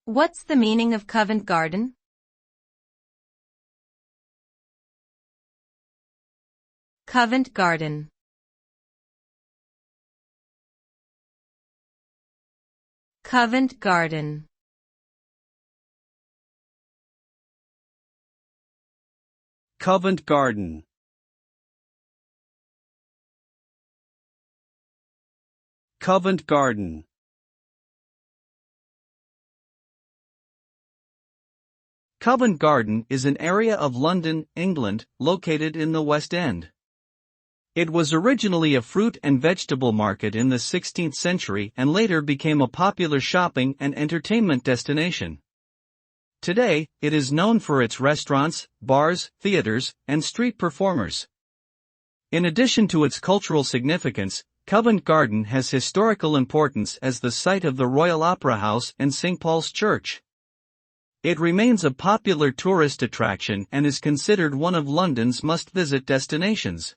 What's the meaning of Covent Garden? Covent Garden. Covent Garden. Covent Garden. Covent Garden. Covent Garden is an area of London, England, located in the West End. It was originally a fruit and vegetable market in the 16th century and later became a popular shopping and entertainment destination. Today, it is known for its restaurants, bars, theaters, and street performers. In addition to its cultural significance, Covent Garden has historical importance as the site of the Royal Opera House and St. Paul's Church. It remains a popular tourist attraction and is considered one of London's must-visit destinations.